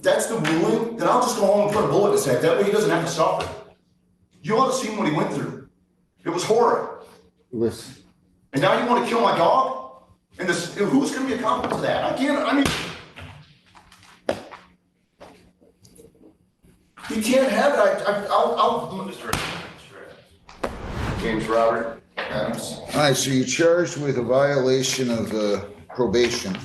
that's the ruling, then I'll just go home and put a bullet in his head. That way he doesn't have to suffer. You ought to see what he went through. It was horror. Listen. And now you want to kill my dog? And this, who's going to be accountable to that? He can't have it. I'll James Robert Adams. All right, so you're charged with a violation of probation.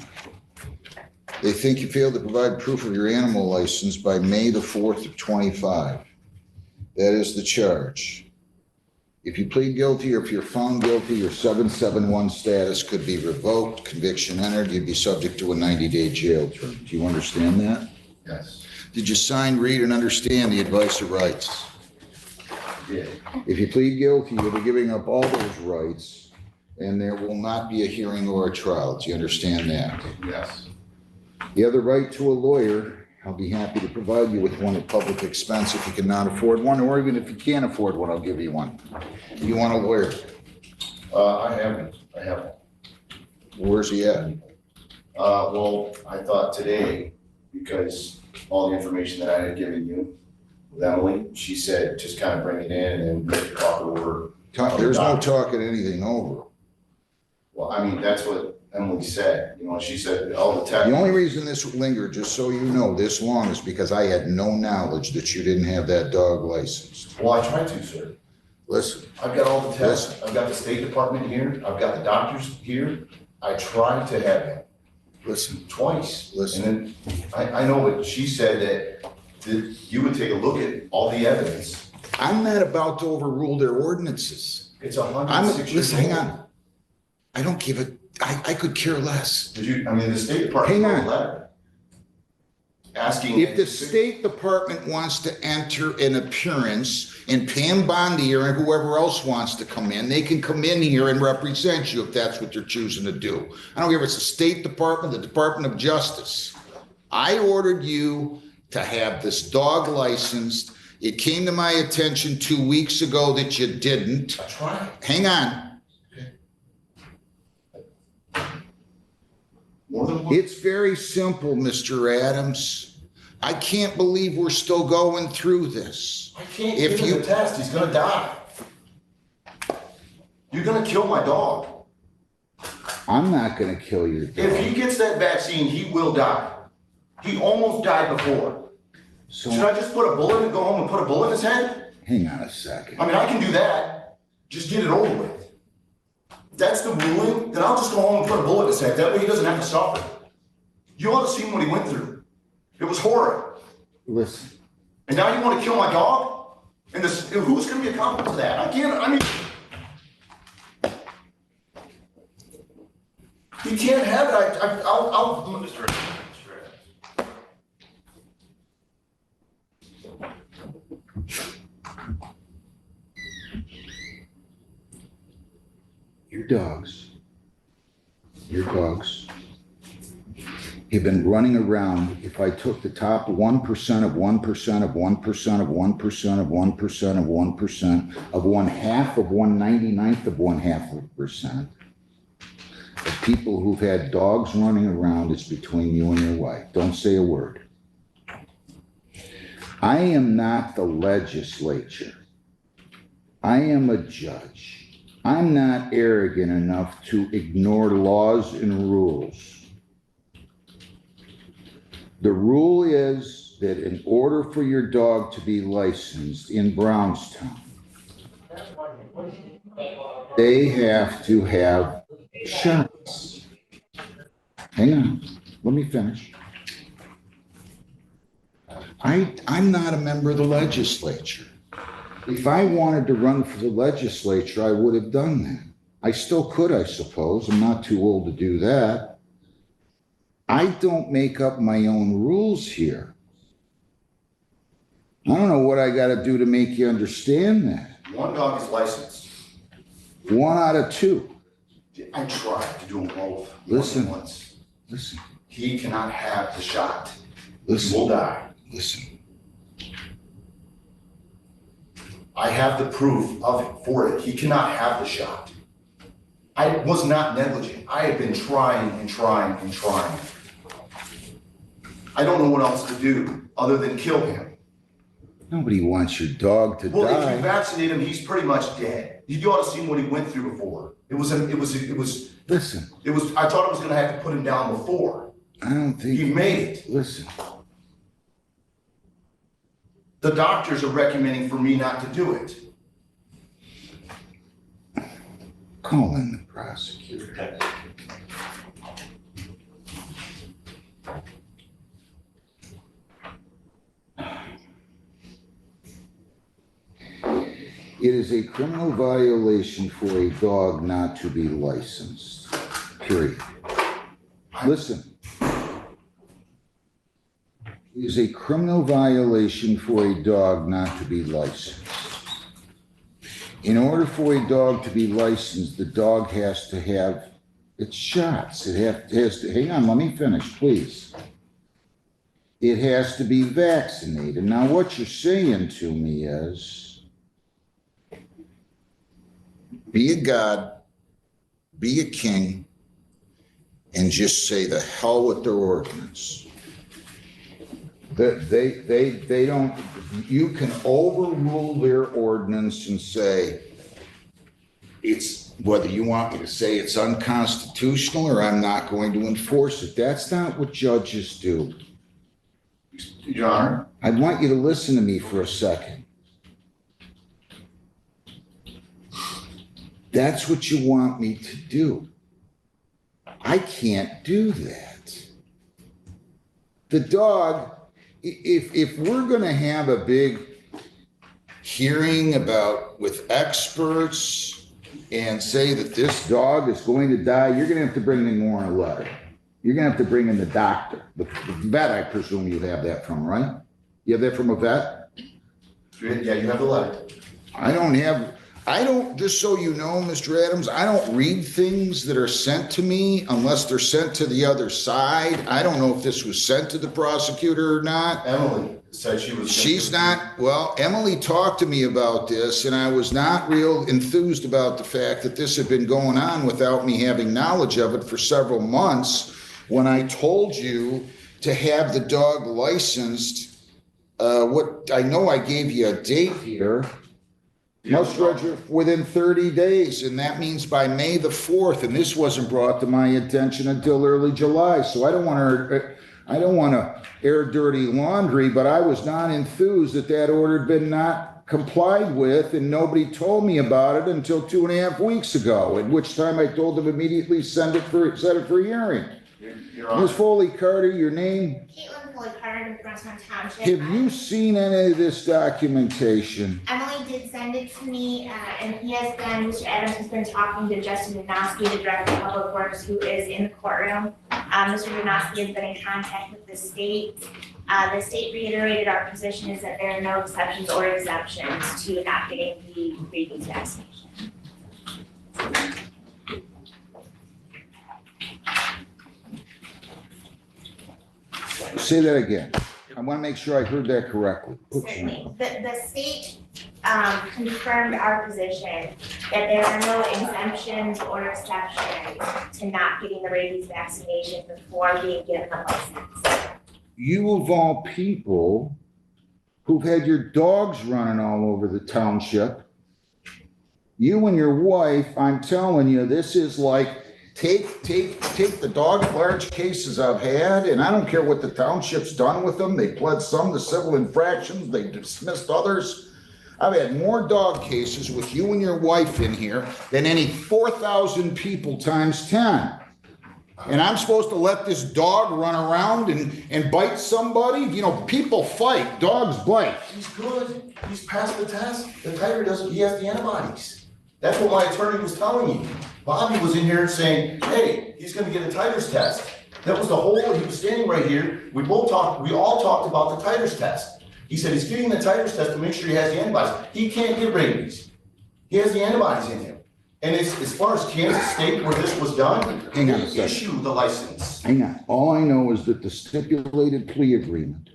They think you failed to provide proof of your animal license by May the 4th of 25. That is the charge. If you plead guilty or if you're found guilty, your 771 status could be revoked, conviction entered, you'd be subject to a 90-day jail term. Do you understand that? Yes. Did you sign, read, and understand the advice of rights? Yeah. If you plead guilty, you'll be giving up all those rights, and there will not be a hearing or a trial. Do you understand that? Yes. You have the right to a lawyer. I'll be happy to provide you with one at public expense if you cannot afford one, or even if you can't afford one, I'll give you one. You want a lawyer? I have one. Where's he at? Well, I thought today, because all the information that I had given you with Emily, she said, just kind of bring it in and then talk over. There's no talking anything over. Well, I mean, that's what Emily said, you know, she said all the time. The only reason this lingered, just so you know, this long is because I had no knowledge that you didn't have that dog licensed. Well, I tried to, sir. Listen. I've got all the tests. I've got the State Department here. I've got the doctors here. I tried to have him. Listen. Twice. Listen. And then I know what she said that you would take a look at all the evidence. I'm not about to overrule their ordinances. It's 106 years Listen, old. hang on. I don't give a, I could care less. The State Department wrote a letter asking. If the State Department wants to enter an appearance and Pam Bondi or whoever else wants to come in, they can come in here and represent you if that's what they're choosing to do. I don't care if it's the State Department, the Department of Justice. I ordered you to have this dog licensed. It came to my attention 2 weeks ago that you didn't. I tried. Hang on. It's very simple, Mr. Adams. I can't believe we're still going through this. I can't give him the test. He's gonna die. You're gonna kill my dog. I'm not gonna kill your dog. If he gets that vaccine, he will die. He almost died before. So, should I just put a bullet and go home and put a bullet in his head? Hang on a second. I mean, I can do that. Just get it over with. That's the ruling, then I'll just go home and put a bullet in his head. That way he doesn't have to suffer. You ought to see what he went through. It was horror. Listen. And now you want to kill my dog? And this, who's going to be accountable to that? He can't have it. I'll Your dogs have been running around. If I took the top 1% of 1% of 1% of 1% of 1% of 1% of 1/2 of 1/99th of 1/2% of people who've had dogs running around, it's between you and your wife. Don't say a word. I am not the legislature. I am a judge. I'm not arrogant enough to ignore laws and rules. The rule is that in order for your dog to be licensed in Brownstown, they have to have shots. Hang on, let me finish. I'm not a member of the legislature. If I wanted to run for the legislature, I would have done that. I still could, I suppose. I'm not too old to do that. I don't make up my own rules here. I don't know what I got to do to make you understand that. One dog is licensed. 1 out of 2. I tried to do them both. Listen. Once. Listen. He cannot have the shot. Listen. He will die. Listen. I have the proof of it for it. He cannot have the shot. I was not negligent. I have been trying and trying and trying. I don't know what else to do other than kill him. Nobody wants your dog to Well, if die. you vaccinate him, he's pretty much dead. You ought to see what he went through before. Listen, I thought I was gonna have to put him down before. I don't think. He made it. Listen, The doctors are recommending for me not to do it. call in the prosecutor. It is a criminal violation for a dog not to be licensed, period. Listen. It is a criminal violation for a dog not to be licensed. In order for a dog to be licensed, the dog has to have its shots. It has to, hang on, let me finish, please. It has to be vaccinated. Now, what you're saying to me is, be a god, be a king, and just say the hell with their ordinance. They don't, you can overrule their ordinance and say, it's, whether you want me to say it's unconstitutional or I'm not going to enforce it. That's not what judges do. Your Honor. I want you to listen to me for a second. That's what you want me to do. I can't do that. The dog, if we're going to have a big hearing about with experts and say that this dog is going to die, you're going to have to bring in more in a letter. You're going to have to bring in the doctor, the vet. I presume you have that from, right? You have that from a vet? Yeah, you have the letter. I don't, just so you know, Mr. Adams, I don't read things that are sent to me unless they're sent to the other side. I don't know if this was sent to the prosecutor or not. Emily said she was. She's not, well, Emily talked to me about this, and I was not real enthused about the fact that this had been going on without me having knowledge of it for several months. When I told you to have the dog licensed, what, I know I gave you a date here. Must register within 30 days, and that means by May the 4th, and this wasn't brought to my attention until early July, so I don't want to air dirty laundry, but I was not enthused that order had been not complied with, and nobody told me about it until 2.5 weeks ago, at which time I told them immediately set it for hearing. Ms. Foley Carter, your name? Caitlin Foley Carter, Brunswick Township. Have you seen any of this documentation? Emily did send it to me, and Mr. Adams has been talking to Justin Donosky, the Director of Public Works, who is in the courtroom. Mr. Donosky has been in contact with the state. The state reiterated our position is that there are no exceptions or exemptions to not getting the rabies vaccination. Say that again. I want to make sure I heard that correctly. Certainly. The state confirmed our position that there are no exemptions or exceptions to not getting the rabies vaccination before being given a license. You of all people who've had your dogs running all over the township, you and your wife, I'm telling you, this is like, take the dog large cases I've had, and I don't care what the township's done with them. They pled some to civil infractions. They dismissed others. I've had more dog cases with you and your wife in here than any 4,000 people times 10. And I'm supposed to let this dog run around and bite somebody? You know, people fight, dogs bite. He's good. He's passed the test. The titer doesn't, he has the antibodies. That's what my attorney was telling you. Bobby was in here saying, hey, he's gonna get a titers test. That was the whole, he was standing right here. We all talked about the titers test. He said he's getting the titers test to make sure he has the antibodies. He can't get rabies. He has the antibodies in him. And as far as Kansas State, where this was done, Hang on a they second. issue the license. Hang on. All I know is that the stipulated plea agreement.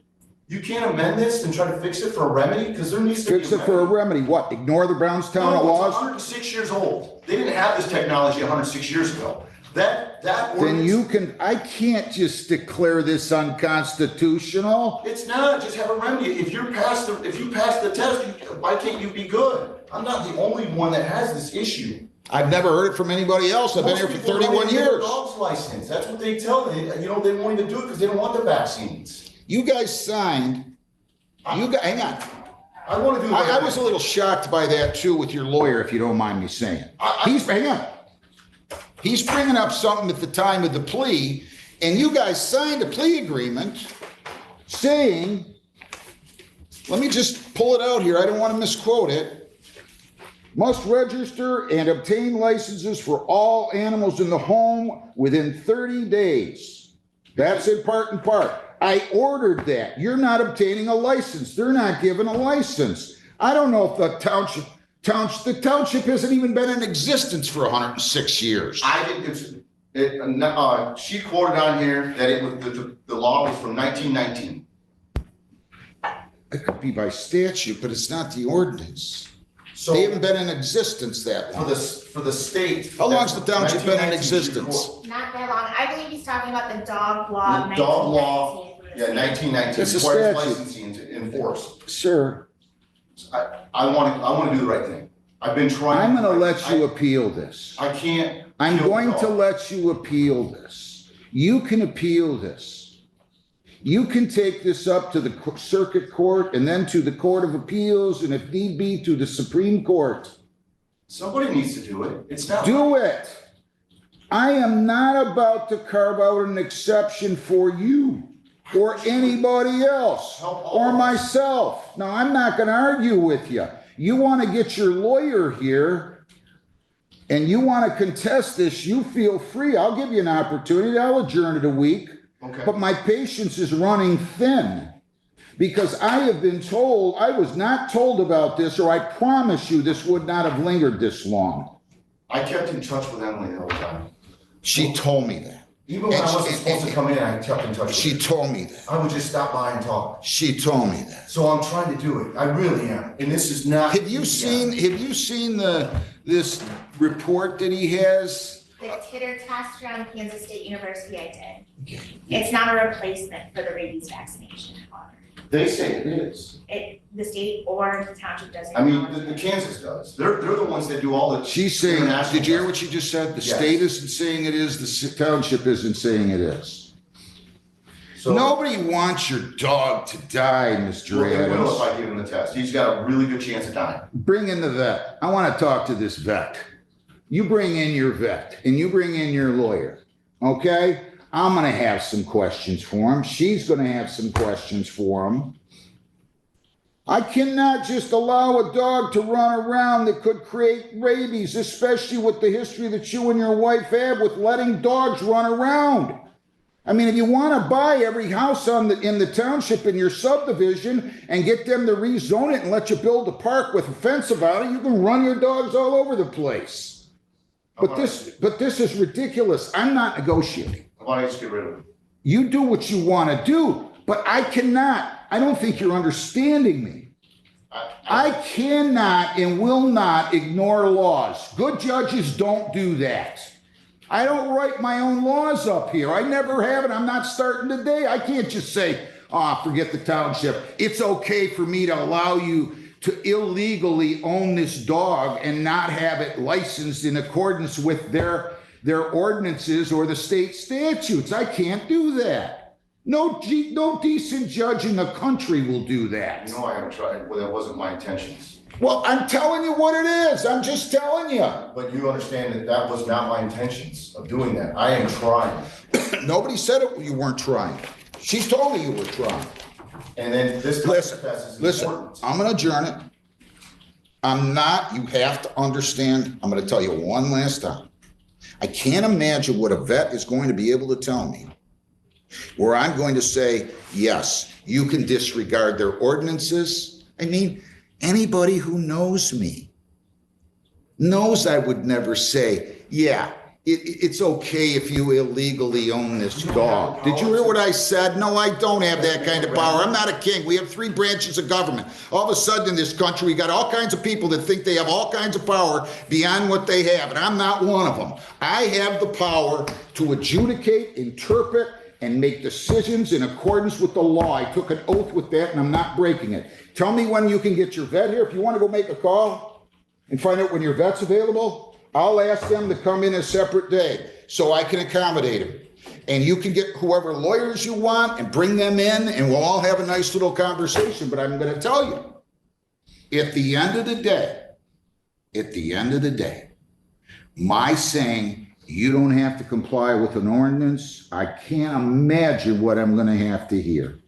You can't amend this and try to fix it for a remedy, because there needs to be. Fix it for a remedy. What? Ignore the Brownstown No, laws? it's 106 years old. They didn't have this technology 106 years ago. That then ordinance, you can, I can't just declare this unconstitutional. it's not, just have a remedy. If you pass the test, why can't you be good? I'm not the only one that has this issue. I've never heard it from anybody else. I've been here for Most people don't 31 even get a years. dog's license. That's what they tell me. You know, they want to do it because they don't want the vaccines. You guys signed, hang on. I want to do I was a little shocked by that too with your lawyer, if you don't mind me saying. Hang on. He's bringing up something at the time of the plea, and you guys signed a plea agreement saying, let me just pull it out here. I don't want to misquote it. Must register and obtain licenses for all animals in the home within 30 days. That's in part and part. I ordered that. You're not obtaining a license. They're not given a license. I don't know if the township hasn't even been in existence for 106 years. She quoted on here that it was the law was from 1919. It could be by statute, but it's not the ordinance. So They haven't been in existence that long. for the state. How long's the township been in 1919, existence? Not that long. I believe he's talking about the dog law. of The dog law, 1919. yeah, 1919, That's a requires statute. licensing to enforce. Sir, I want to do the right thing. I've been trying. I'm going to let you appeal this. I can't. I'm kill the going to dog. let you appeal this. You can appeal this. You can take this up to the circuit court and then to the Court of Appeals, and if need be, to the Supreme Court. Somebody needs to do it. It's not. Do it. I am not about to carve out an exception for you or anybody else or myself. Now, I'm not going to argue with you. You want to get your lawyer here and you want to contest this, you feel free. I'll give you an opportunity. I'll adjourn it a week. Okay. But my patience is running thin because I have been told, I was not told about this, or I promise you this would not have lingered this long. I kept in touch with Emily the whole time. She told me that. Even when I wasn't supposed to come in, I kept in touch with She her. told me that. I would just stop by and talk. She told me that. So I'm trying to do it. I really am. And this is not. Have you seen this report that he has? The titter test from Kansas State University I did. It's not a replacement for the rabies vaccination, however. They say it is. The state or the township doesn't. I mean, the Kansas does. They're the ones that do all the. She's saying, international did you hear testing. what she just said? The Yes. state isn't saying it is, the township isn't saying it is. So Nobody wants your dog to die, Mr. Well, it will if Adams. I give him the test. He's got a really good chance of dying. Bring in the vet. I want to talk to this vet. You bring in your vet and you bring in your lawyer, okay? I'm going to have some questions for him. She's going to have some questions for him. I cannot just allow a dog to run around that could create rabies, especially with the history that you and your wife have with letting dogs run around. I mean, if you want to buy every house in the township in your subdivision and get them to rezone it and let you build a park with a fence about it, you can run your dogs all over the place. But this is ridiculous. I'm not negotiating. Why don't you just get rid of him? You do what you want to do, but I cannot. I don't think you're understanding me. I cannot and will not ignore laws. Good judges don't do that. I don't write my own laws up here. I never have, and I'm not starting today. I can't just say, forget the township. It's okay for me to allow you to illegally own this dog and not have it licensed in accordance with their ordinances or the state statutes. I can't do that. No decent judge in the country will do that. You know I haven't tried. Well, that wasn't my intentions. Well, I'm telling you what it is. I'm just telling you. But you understand that that was not my intentions of doing that. I am trying. Nobody said it. You weren't trying. She's told me you were trying. And then this test is Listen, important. I'm going to adjourn it. You have to understand. I'm going to tell you one last time. I can't imagine what a vet is going to be able to tell me where I'm going to say, yes, you can disregard their ordinances. I mean, anybody who knows me knows I would never say, yeah, it's okay if you illegally own this dog. Did you hear what I said? No, I don't have that kind of power. I'm not a king. We have 3 branches of government. All of a sudden in this country, we got all kinds of people that think they have all kinds of power beyond what they have, and I'm not one of them. I have the power to adjudicate, interpret, and make decisions in accordance with the law. I took an oath with that, and I'm not breaking it. Tell me when you can get your vet here. If you want to go make a call and find out when your vet's available, I'll ask them to come in a separate day so I can accommodate them. And you can get whoever lawyers you want and bring them in, and we'll all have a nice little conversation. But I'm going to tell you, at the end of the day, my saying you don't have to comply with an ordinance, I can't imagine what I'm going to have to hear.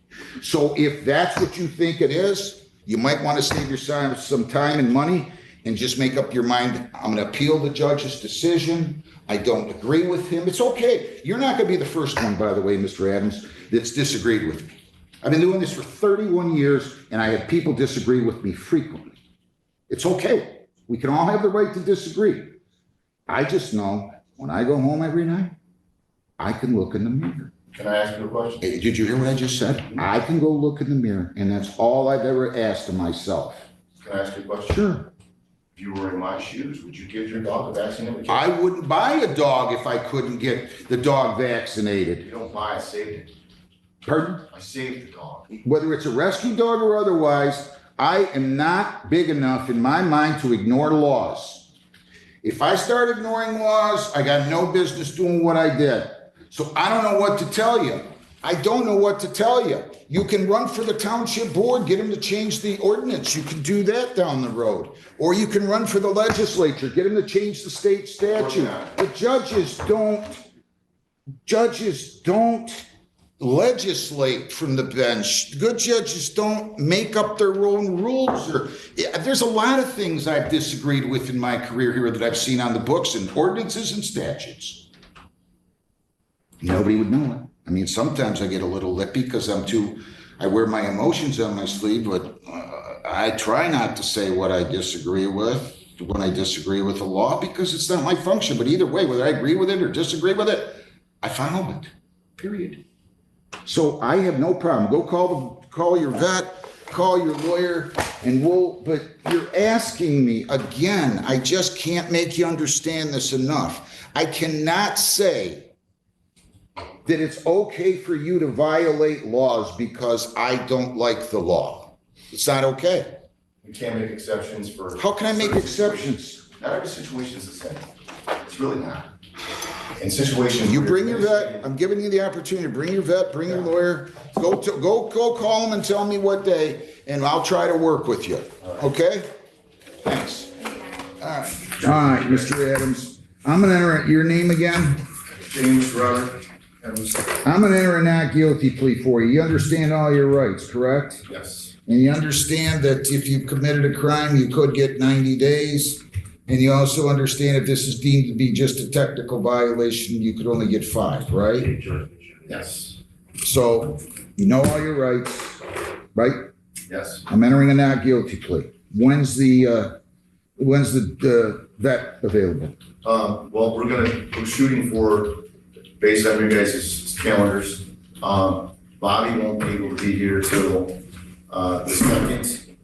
So if that's what you think it is, you might want to save yourself some time and money and just make up your mind. I'm going to appeal the judge's decision. I don't agree with him. It's okay. You're not going to be the first one, by the way, Mr. Adams, that's disagreed with me. I've been doing this for 31 years, and I have people disagree with me frequently. It's okay. We can all have the right to disagree. I just know when I go home every night, I can look in the mirror. Can I ask you a question? Hey, did you hear what I just said? I can go look in the mirror, and that's all I've ever asked of myself. Can I ask you a question? Sure. If you were in my shoes, would you give your dog a vaccine? I wouldn't buy a dog if I couldn't get the dog vaccinated. You don't buy, I saved it. Pardon? I saved the dog. Whether it's a rescue dog or otherwise, I am not big enough in my mind to ignore laws. If I start ignoring laws, I got no business doing what I did. So I don't know what to tell you. I don't know what to tell you. You can run for the township board, get them to change the ordinance. You can do that down the road. Or you can run for the legislature, get them to change the state statute. But judges don't legislate from the bench. Good judges don't make up their own rules. There's a lot of things I've disagreed with in my career here that I've seen on the books and ordinances and statutes. Nobody would know it. I mean, sometimes I get a little lippy because I wear my emotions on my sleeve, but I try not to say what I disagree with when I disagree with the law because it's not my function. But either way, whether I agree with it or disagree with it, I follow it, period. So I have no problem. Go call your vet, call your lawyer, but you're asking me again, I just can't make you understand this enough. I cannot say that it's okay for you to violate laws because I don't like the law. It's not okay. We can't make exceptions for. How can I make exceptions? Not every situation is the same. It's really not. In situations. You bring your vet. I'm giving you the opportunity to bring your vet, bring your lawyer. Go call them and tell me what day, and I'll try to work with you. Okay? Thanks. All right, Mr. Adams. I'm gonna enter your name again. James Robert. I'm going to enter a not guilty plea for you. You understand all your rights, correct? Yes. And you understand that if you committed a crime, you could get 90 days. And you also understand if this is deemed to be just a technical violation, you could only get 5, right? Yes. So you know all your rights, right? Yes. I'm entering a not guilty plea. When's the vet available? Well, we're shooting for, based on your guys' calendars, Bobby won't be able to be here till the 2nd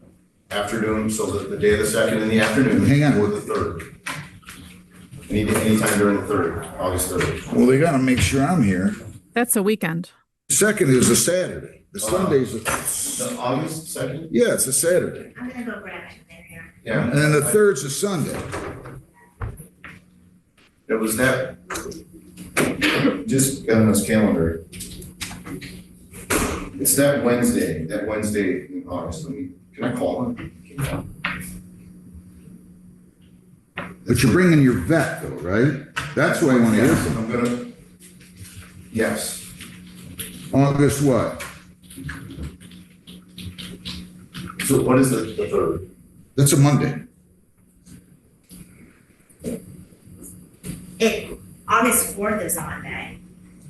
afternoon, so the day of the 2nd in the afternoon. Hang on. Or the 3rd. Anytime during the 3rd, August 3rd. Well, they got to make sure I'm here. That's a weekend. The 2nd is a Saturday. The Sunday's August 2nd? Yeah, it's a Saturday. I'm gonna go grab it there here. Yeah. And then the 3rd's a Sunday. It was that, just got on this calendar. It's that Wednesday in August. Can I call him? But you're bringing your vet though, right? That's what I want to hear from. Yes. August what? So what is the 3rd? That's a Monday. August 4th is a Monday.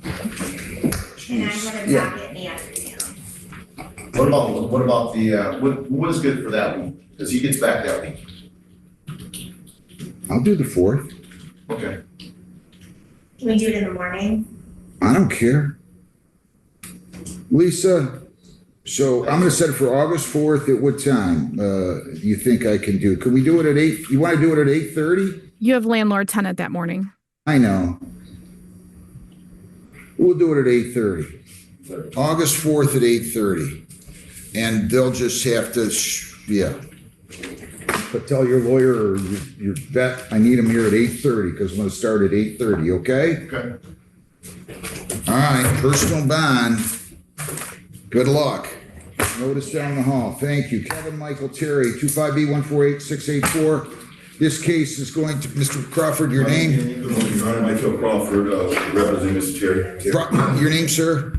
And I'm gonna Yeah. dock it in the afternoon. What about the, what is good for that week? Because he gets back that week. I'll do the 4th. Okay. Can we do it in the morning? I don't care. Lisa, so I'm gonna set it for August 4th at what time? You think I can do? Can we do it at 8? You wanna do it at 8:30? You have landlord tenant that morning. I know. We'll do it at 8:30. August 4th at 8:30. And they'll just have to, yeah. But tell your lawyer or your vet, I need them here at 8:30 because I'm gonna start at 8:30, okay? Okay. All right, personal bond. Good luck. Notice down the hall. Thank you. Kevin Michael Terry, 25B148684. This case is going to, Mr. Crawford, your name? Good morning, Your Honor. Michael Crawford, representing Mr. Terry. Your name, sir?